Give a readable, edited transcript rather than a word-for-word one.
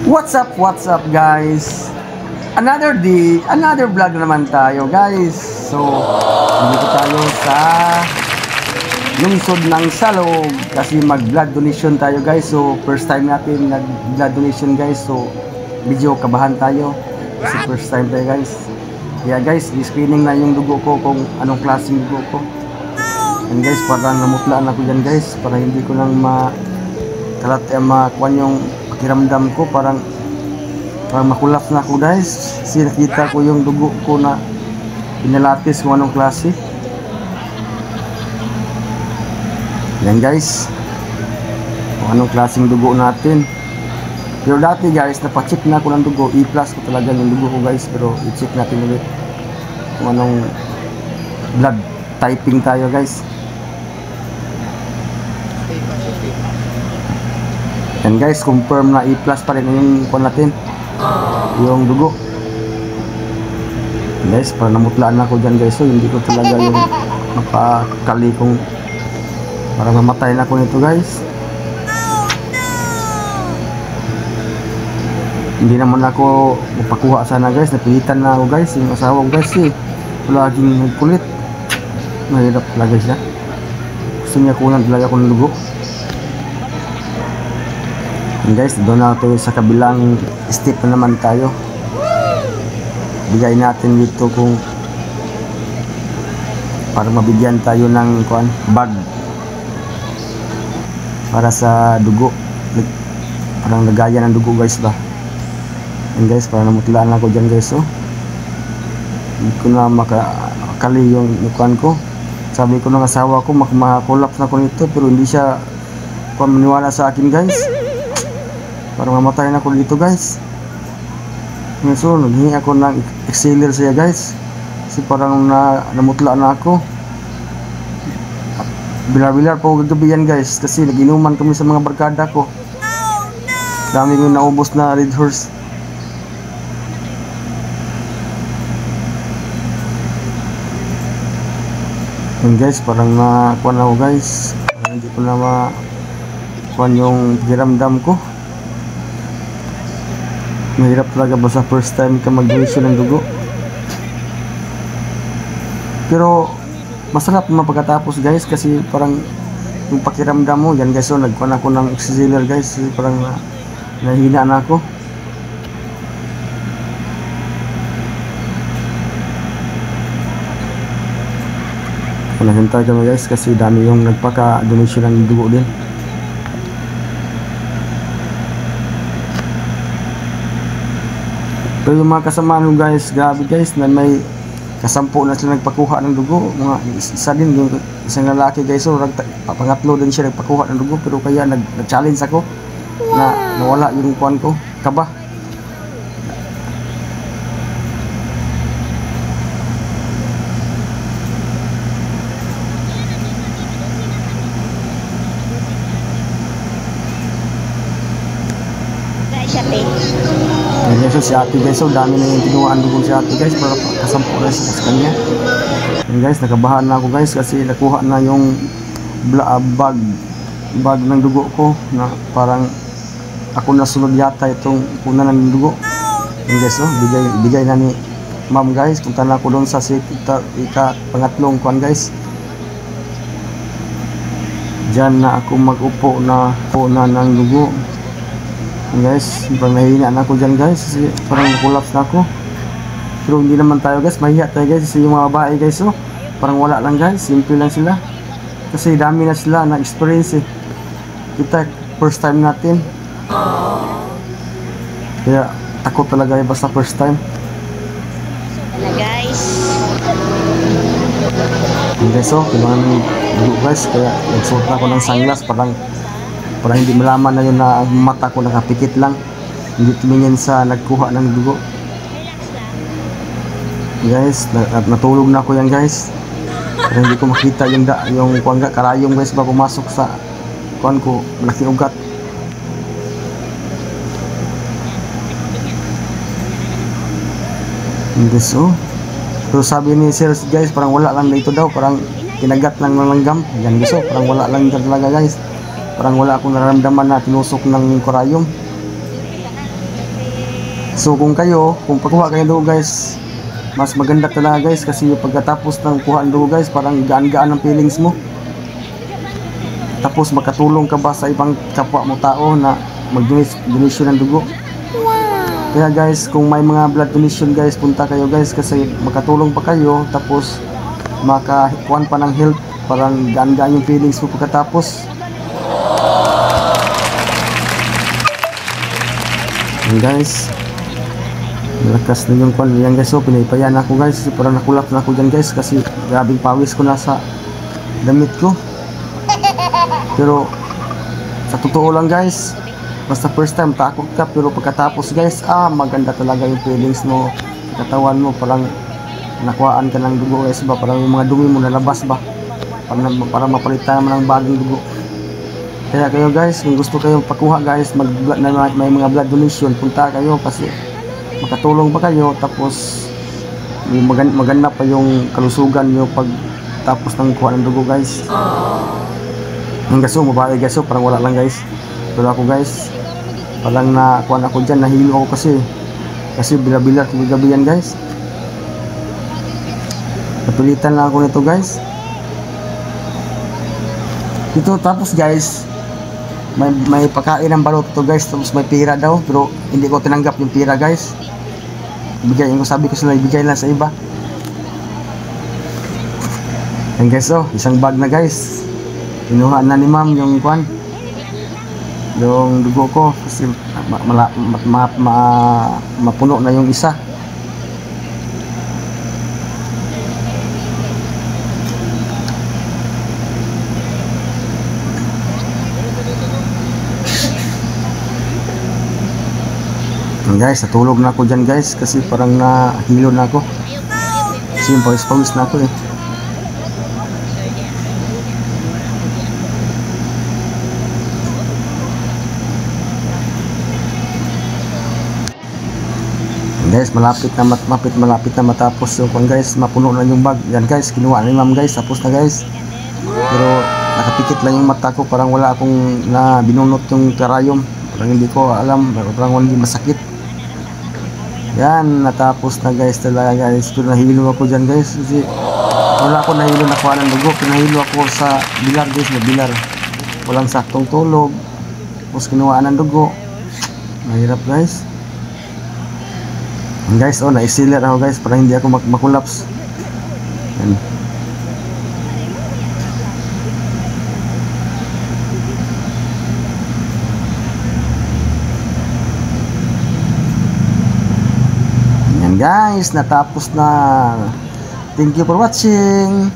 What's up guys? Another day, another vlog naman tayo guys. So, dito tayo sa lungsod ng Salog kasi mag-blood donation tayo guys. So, first time natin nag-blood donation guys. So, medyo kabahan tayo kasi first time tayo guys. Kaya guys, i-screening na yung dugo ko kung anong klaseng dugo ko. And guys, parang namutlaan ako dyan guys para hindi ko lang makuha yung pakiramdam ko, parang makulaps na ako guys kasi nakita ko yung dugo ko na pinalatis kung anong klase. Yan guys, kung anong klaseng dugo natin. Pero dati guys, napacheck na ako ng dugo, E+ ko talaga yung dugo ko guys, pero i-check natin ulit kung anong blood typing tayo guys. And guys, confirm na E+ pa rin yung kuha natin, yung dugo. And guys, para namutlaan ako dyan guys, so hindi ko talaga yung mapakali kung para mamatay na ako nito guys. Hindi naman ako mapakuha sana guys, napilitan na ako guys, yung asawa ko guys laging nagkulit, mahirap talaga siya, gusto niya kunan talaga ako ng dugo. And guys, doon na tayo sa kabilang step na naman tayo. Bigay natin dito kung para mabigyan tayo ng bag para sa dugo, parang lagaya ng dugo guys ba. And guys, para namutlaan ako dyan guys, so hindi ko na makakali yung mukhaan ko. Sabi ko ng asawa ko makakulaps na ako nito, pero hindi siya maniwala sa akin guys. Parang mamatay na ako dito guys. So naghingi ako ng exhaler siya guys kasi parang namutla na ako. Bilar-bilar po gagabi yan guys kasi nag-inuman kami sa mga barkada ko. Dami yung naubos na Red Horse. And guys, parang nakuha na ako guys, parang hindi ko na makuha yung piramdam ko. Mahirap talaga ba sa first time ka mag-donation ng dugo? Pero masarap mapagkatapos guys kasi parang yung pakiramdam mo yan guys. So nagkuha ako ng auxiliary guys, parang nahihina na ako. Nahintay kami guys kasi dami yung nagpaka-donation ng dugo din. Pero yung mga kasamaan ko guys, grabe guys, na may kasampu na sila nagpakuha ng dugo. Isa din, yung isang lalaki guys, so pangatlo din siya nagpakuha ng dugo. Pero kaya nag-challenge ako na nawala yung kuwan ko, kaba. Ayan guys, si ate guys, so dami na yung kinuhaan dugo si ate guys para kasampu guys sa kanya. Ayan guys, nakabahan na ako guys kasi nakuha na yung bag ng dugo ko na parang ako nasunod yata itong kuna ng dugo. Ayan guys, so bigay na ni ma'am guys. Punta na ako doon sa pangatlong kuan guys. Diyan na ako mag-upo na kuna ng dugo. Guys, parang nahihina na ako dyan guys kasi parang nakulaps na ako. Pero hindi naman tayo guys, mahiya tayo guys kasi yung mga babae guys, so parang wala lang guys, simple lang sila kasi dami na sila na experience kita first time natin, kaya takot talaga basta first time guys. Okay, so kailangan ng dugo guys, kaya nagsuot na ako ng sunglass para hindi malaman na yun na mata ko nakapikit lang, hindi tumingin sa nagkuha ng dugo guys. Natulog na ako yan guys para hindi ko makita yung karayong guys ba pumasok sa kuwan ko, malaking ugat. Hindi so, pero sabi ni sir guys, parang wala lang dito daw, parang kinagat lang ng langgam yan guys, so parang wala lang dito talaga guys. Parang wala akong nararamdaman na tinusok ng karayom. So kung pagkuha kayo dugo guys, mas maganda talaga guys, kasi pagkatapos ng kuha ng dugo guys, parang gaan-gaan ang feelings mo. Tapos makatulong ka ba sa ibang kapwa mo tao na mag-donation ng dugo. Kaya guys, kung may mga blood donation guys, punta kayo guys, kasi makatulong pa kayo, tapos makakuan pa ng health, parang gaan-gaan yung feelings mo pagkatapos. And guys, malakas na yung kuan yan guys. So pinahipayan ako guys, parang nakulap na ako dyan guys, kasi grabing pawis ko na sa damit ko. Pero sa totoo lang guys, basta first time takot ka, pero pagkatapos guys, maganda talaga yung feelings mo, katawan mo, parang nakuhaan ka ng dugo guys ba, parang yung mga dumi mo nalabas ba, para mapalitan naman ng bagong dugo. Kaya kayo guys, kung gusto kayong pakuha guys, may mga blood donation, punta kayo, kasi makatulong pa kayo, tapos maganda pa yung kalusugan nyo pag tapos ng kuha ng dugo guys. Ang gaso, mabahay gaso, parang wala lang guys. Pero ako guys, parang nakuha ako dyan, nahilo ako kasi bila-bila gabi yan guys. Napilitan lang ako nito guys. Ito tapos guys, may pagkain ng balot ito guys, tapos may pira daw, pero hindi ko tinanggap yung pira guys. Sabi ko sila ibigay lang sa iba. And guys, isang bag na guys, kinuha na ni ma'am yung kwan, yung dugo ko, kasi mapuno na yung isa. And guys, natulog na ako dyan guys, kasi parang nahilo na ako, kasi yung pawis-pawis na ako eh. Guys, malapit na matapos yung guys, mapuno na yung bag. Yan guys, kinuha ni ma'am guys, tapos na guys. Pero nakapikit lang yung mata ko, parang wala akong binunot yung karayom. Parang hindi ko alam, parang hindi masakit. Yan, natapos na guys talaga guys. Pero nahilo ako dyan guys, kasi wala ako nahilo na kuha ng dugo. Pinahilo ako sa bilar guys, na bilar. Walang saktong tulog, tapos kinuha ng dugo. Mahirap guys. And guys, na-isilat ako guys, para hindi ako makulaps. Yan. Yan guys, natapos na. Thank you for watching.